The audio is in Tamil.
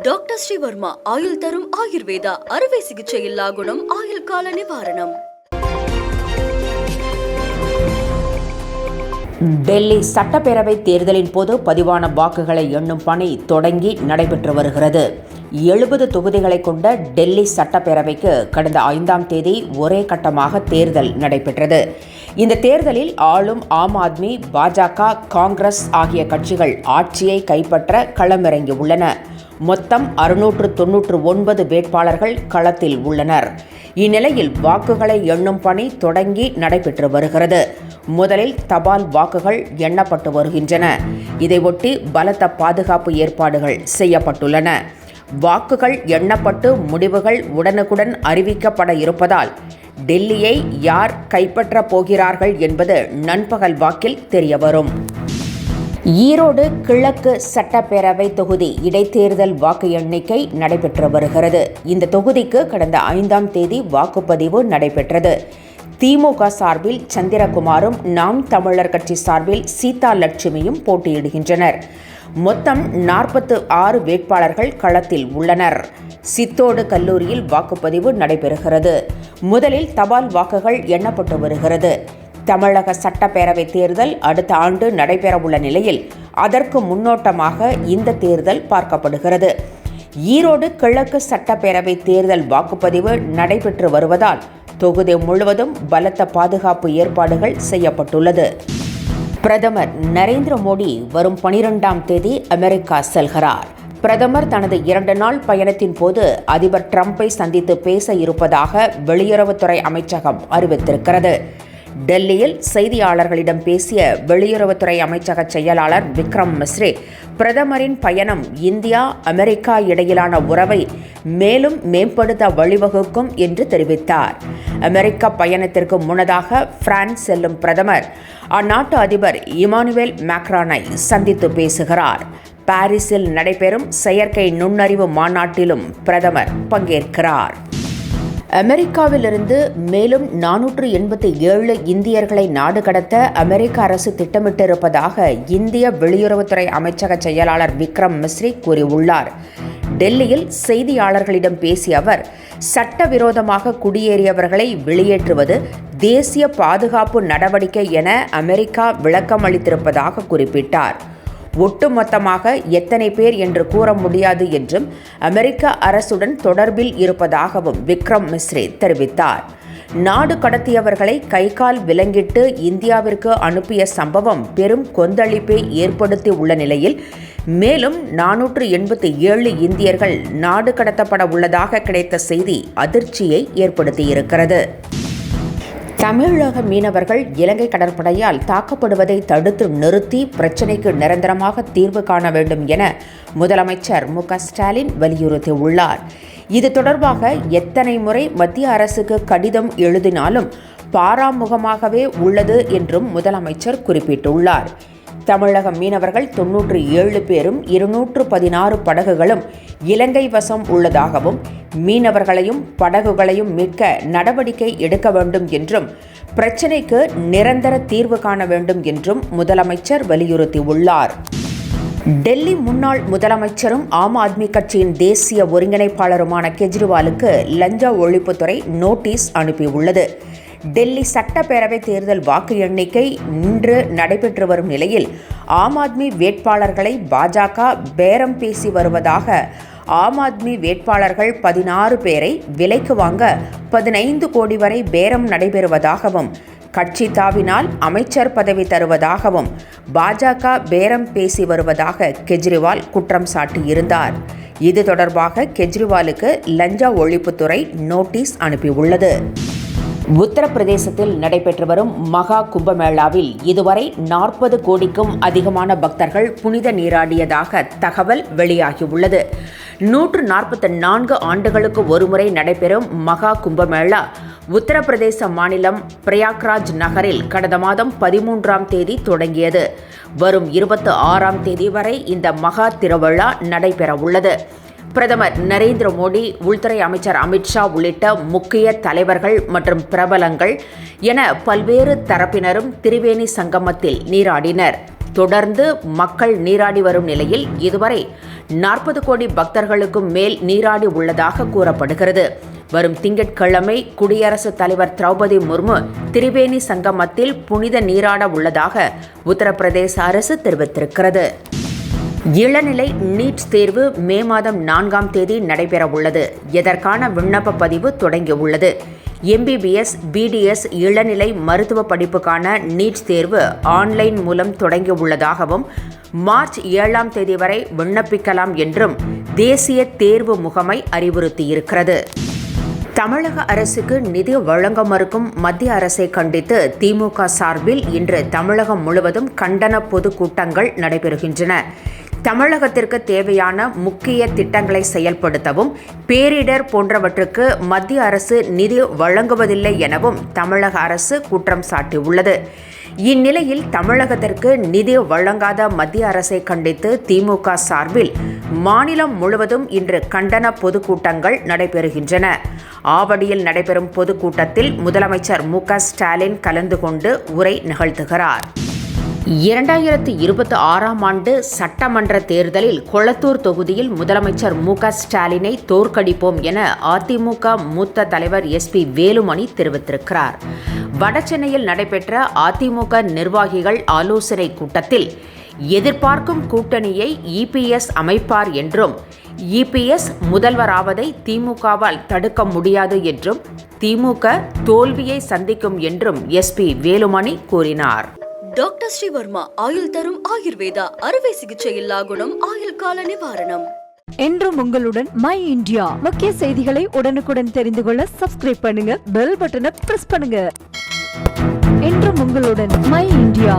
டாக்டர் ஸ்ரீவர்மா ஆயுள் தரும் ஆயுர்வேதா அறுவை சிகிச்சை இல்லா குணம் ஆயுள் கால நிவாரணம். டெல்லி சட்டப்பேரவை தேர்தலின் போது பதிவான வாக்குகளை எண்ணும் பணி தொடங்கி நடைபெற்று வருகிறது. 70 தொகுதிகளை கொண்ட டெல்லி சட்டப்பேரவைக்கு கடந்த 5ஆம் தேதி ஒரே கட்டமாக தேர்தல் நடைபெற்றது. இந்த தேர்தலில் ஆளும் ஆம் ஆத்மி, பாஜக, காங்கிரஸ் ஆகிய கட்சிகள் ஆட்சியை கைப்பற்ற களமிறங்கியுள்ளன. மொத்தம் 699 வேட்பாளர்கள் களத்தில் உள்ளனர். இந்நிலையில் வாக்குகளை எண்ணும் பணி தொடங்கி நடைபெற்று வருகிறது. முதலில் தபால் வாக்குகள் எண்ணப்பட்டு வருகின்றன. இதையொட்டி பலத்த பாதுகாப்பு ஏற்பாடுகள் செய்யப்பட்டுள்ளன. வாக்குகள் எண்ணப்பட்டு முடிவுகள் உடனுக்குடன் அறிவிக்கப்பட இருப்பதால் டெல்லியை யார் கைப்பற்றப் போகிறார்கள் என்பது நண்பகல் வாக்கில் தெரியவரும். ஈரோடு கிழக்கு சட்டப்பேரவை தொகுதி இடைத்தேர்தல் வாக்கு எண்ணிக்கை நடைபெற்று வருகிறது. இந்த தொகுதிக்கு கடந்த 5ஆம் தேதி வாக்குப்பதிவு நடைபெற்றது. திமுக சார்பில் சந்திரகுமாரும், நாம் தமிழர் கட்சி சார்பில் சீதா லட்சுமியும் போட்டியிடுகின்றனர். மொத்தம் 46 வேட்பாளர்கள் களத்தில் உள்ளனர். சித்தோடு கல்லூரியில் வாக்குப்பதிவு நடைபெறுகிறது. முதலில் தபால் வாக்குகள் எண்ணப்பட்டு வருகிறது. தமிழக சட்டப்பேரவை தேர்தல் அடுத்த ஆண்டு நடைபெறவுள்ள நிலையில் அதற்கு முன்னோட்டமாக இந்த தேர்தல் பார்க்கப்படுகிறது. ஈரோடு கிழக்கு சட்டப்பேரவை தேர்தல் வாக்குப்பதிவு நடைபெற்று வருவதால் தொகுதி முழுவதும் பலத்த பாதுகாப்பு ஏற்பாடுகள் செய்யப்பட்டுள்ளது. பிரதமர் நரேந்திர மோடி வரும் 12ஆம் தேதி அமெரிக்கா செல்கிறார். பிரதமர் தனது 2 நாள் பயணத்தின் போது அதிபர் டிரம்பை சந்தித்து பேச இருப்பதாக வெளியுறவுத்துறை அமைச்சகம் அறிவித்திருக்கிறது. டெல்லியில் செய்தியாளர்களிடம் பேசிய வெளியுறவுத்துறை அமைச்சக செயலாளர் விக்ரம் மிஸ்ரி, பிரதமரின் பயணம் இந்தியா அமெரிக்கா இடையிலான உறவை மேலும் மேம்படுத்த வழிவகுக்கும் என்று தெரிவித்தார். அமெரிக்க பயணத்திற்கு முன்னதாக பிரான்ஸ் செல்லும் பிரதமர் அந்நாட்டு அதிபர் இமானுவேல் மேக்ரானை சந்தித்து பேசுகிறார். பாரிஸில் நடைபெறும் செயற்கை நுண்ணறிவு மாநாட்டிலும் பிரதமர் பங்கேற்கிறார். அமெரிக்காவிலிருந்து மேலும் 487 இந்தியர்களை நாடு கடத்த அமெரிக்க அரசு திட்டமிட்டிருப்பதாக இந்திய வெளியுறவுத்துறை அமைச்சக செயலாளர் விக்ரம் மிஸ்ரி கூறியுள்ளார். டெல்லியில் செய்தியாளர்களிடம் பேசிய அவர், சட்டவிரோதமாக குடியேறியவர்களை வெளியேற்றுவது தேசிய பாதுகாப்பு நடவடிக்கை என அமெரிக்கா விளக்கம் அளித்திருப்பதாக குறிப்பிட்டார். ஒட்டுமொத்தமாக எத்தனை பேர் என்று கூற முடியாது என்றும் அமெரிக்க அரசுடன் தொடர்பில் இருப்பதாகவும் விக்ரம் மிஸ்ரி தெரிவித்தார். நாடு கடத்தியவர்களை கை கால் விலங்கிட்டு இந்தியாவிற்கு அனுப்பிய சம்பவம் பெரும் கொந்தளிப்பை ஏற்படுத்தி உள்ள நிலையில் மேலும் 487 இந்தியர்கள் நாடு கடத்தப்பட உள்ளதாக கிடைத்த செய்தி அதிர்ச்சியை ஏற்படுத்தியிருக்கிறது. தமிழக மீனவர்கள் இலங்கை கடற்படையால் தாக்கப்படுவதை தடுத்து நிறுத்தி பிரச்சினைக்கு நிரந்தரமாக தீர்வு காண வேண்டும் என முதலமைச்சர் மு.க.ஸ்டாலின் வலியுறுத்தியுள்ளார். இது தொடர்பாக எத்தனை முறை மத்திய அரசுக்கு கடிதம் எழுதினாலும் பாராமுகமாகவே உள்ளது என்றும் முதலமைச்சர் குறிப்பிட்டுள்ளார். தமிழக மீனவர்கள் 97 பேரும் 216 படகுகளும் இலங்கை வசம் உள்ளதாகவும் மீனவர்களையும் படகுகளையும் மீட்க நடவடிக்கை எடுக்க வேண்டும் என்றும் பிரச்சினைக்கு நிரந்தர தீர்வு காண வேண்டும் என்றும் முதலமைச்சர் வலியுறுத்தியுள்ளார். டெல்லி முன்னாள் முதலமைச்சரும் ஆம் ஆத்மி கட்சியின் தேசிய ஒருங்கிணைப்பாளருமான கெஜ்ரிவாலுக்கு லஞ்ச ஒழிப்புத்துறை நோட்டீஸ் அனுப்பியுள்ளது. டெல்லி சட்டப்பேரவை தேர்தல் வாக்கு எண்ணிக்கை இன்று நடைபெற்று வரும் நிலையில் ஆம் ஆத்மி வேட்பாளர்களை பாஜக பேரம் பேசி வருவதாக ஆம் ஆத்மி வேட்பாளர்கள் 16 பேரை விலைக்கு வாங்க 15 கோடி வரை பேரம் நடைபெறுவதாகவும், கட்சி தாவினால் அமைச்சர் பதவி தருவதாகவும் பாஜக பேரம் பேசி வருவதாக கெஜ்ரிவால் குற்றம் சாட்டியிருந்தார். இது தொடர்பாக கெஜ்ரிவாலுக்கு லஞ்ச ஒழிப்புத்துறை நோட்டீஸ் அனுப்பியுள்ளது. உத்தரப்பிரதேசத்தில் நடைபெற்று வரும் மகா கும்பமேளாவில் இதுவரை 40 கோடிக்கும் அதிகமான பக்தர்கள் புனித நீராடியதாக தகவல் வெளியாகியுள்ளது. 144 ஆண்டுகளுக்கு ஒருமுறை நடைபெறும் மகா கும்பமேளா உத்தரப்பிரதேச மாநிலம் பிரயாக்ராஜ் நகரில் கடந்த மாதம் 13ஆம் தேதி தொடங்கியது. வரும் 26ஆம் தேதி வரை இந்த மகா திருவிழா நடைபெறவுள்ளது. பிரதமர் நரேந்திர மோடி, உள்துறை அமைச்சர் அமித்ஷா உள்ளிட்ட முக்கிய தலைவர்கள் மற்றும் பிரபலங்கள் என பல்வேறு தரப்பினரும் திரிவேணி சங்கமத்தில் நீராடினர். தொடர்ந்து மக்கள் நீராடி வரும் நிலையில் இதுவரை 40 கோடி பக்தர்களுக்கும் மேல் நீராடி உள்ளதாக கூறப்படுகிறது. வரும் திங்கட்கிழமை குடியரசுத் தலைவர் திரௌபதி முர்மு திரிவேணி சங்கமத்தில் புனித நீராட உள்ளதாக உத்தரப்பிரதேச அரசு தெரிவித்திருக்கிறது. இளநிலை நீட் தேர்வு மே மாதம் 4ஆம் தேதி நடைபெற உள்ளது. இதற்கான விண்ணப்ப பதிவு தொடங்கியுள்ளது. MBBS, BDS இளநிலை மருத்துவ படிப்புக்கான நீட் தேர்வு ஆன்லைன் மூலம் தொடங்கியுள்ளதாகவும் மார்ச் 7ஆம் தேதி வரை விண்ணப்பிக்கலாம் என்றும் தேசிய தேர்வு முகமை அறிவுறுத்தியிருக்கிறது. தமிழக அரசுக்கு நிதி வழங்க மறுக்கும் மத்திய அரசை கண்டித்து திமுக சார்பில் இன்று தமிழகம் முழுவதும் கண்டன பொதுக்கூட்டங்கள் நடைபெறுகின்றன. தமிழகத்திற்கு தேவையான முக்கிய திட்டங்களை செயல்படுத்தவும் பேரிடர் போன்றவற்றுக்கு மத்திய அரசு நிதி வழங்குவதில்லை எனவும் தமிழக அரசு குற்றம் சாட்டியுள்ளது. இந்நிலையில் தமிழகத்திற்கு நிதி வழங்காத மத்திய அரசை கண்டித்து திமுக சார்பில் மாநிலம் முழுவதும் இன்று கண்டன பொதுக்கூட்டங்கள் நடைபெறுகின்றன. ஆவடியில் நடைபெறும் பொதுக்கூட்டத்தில் முதலமைச்சர் மு.க. ஸ்டாலின் கலந்து கொண்டு உரை நிகழ்த்துகிறார். 2026ஆம் ஆண்டு சட்டமன்ற தேர்தலில் கொளத்தூர் தொகுதியில் முதலமைச்சர் மு.க. ஸ்டாலினை தோற்கடிப்போம் என அதிமுக மூத்த தலைவர் SP வேலுமணி தெரிவித்திருக்கிறார். வடசென்னையில் நடைபெற்ற அதிமுக நிர்வாகிகள் ஆலோசனை கூட்டத்தில் எதிர்பார்க்கும் கூட்டணியை EPS அமைப்பார் என்றும் EPS முதல்வராவதை திமுகவால் தடுக்க முடியாது என்றும் திமுக தோல்வியை சந்திக்கும் என்றும் SP வேலுமணி கூறினார். டாக்டர் ஸ்ரீவர்மா ஆயுள் தரும் ஆயுர்வேதா அறுவை சிகிச்சை இல்லா குணம் ஆயுள் கால நிவாரணம். என்றும் உங்களுடன் மை இந்தியா. முக்கிய செய்திகளை உடனுக்குடன் தெரிந்து கொள்ள சப்ஸ்கிரைப் பண்ணுங்க, பெல் பட்டனை பிரஸ் பண்ணுங்க. என்றும் உங்களுடன் மை இந்தியா.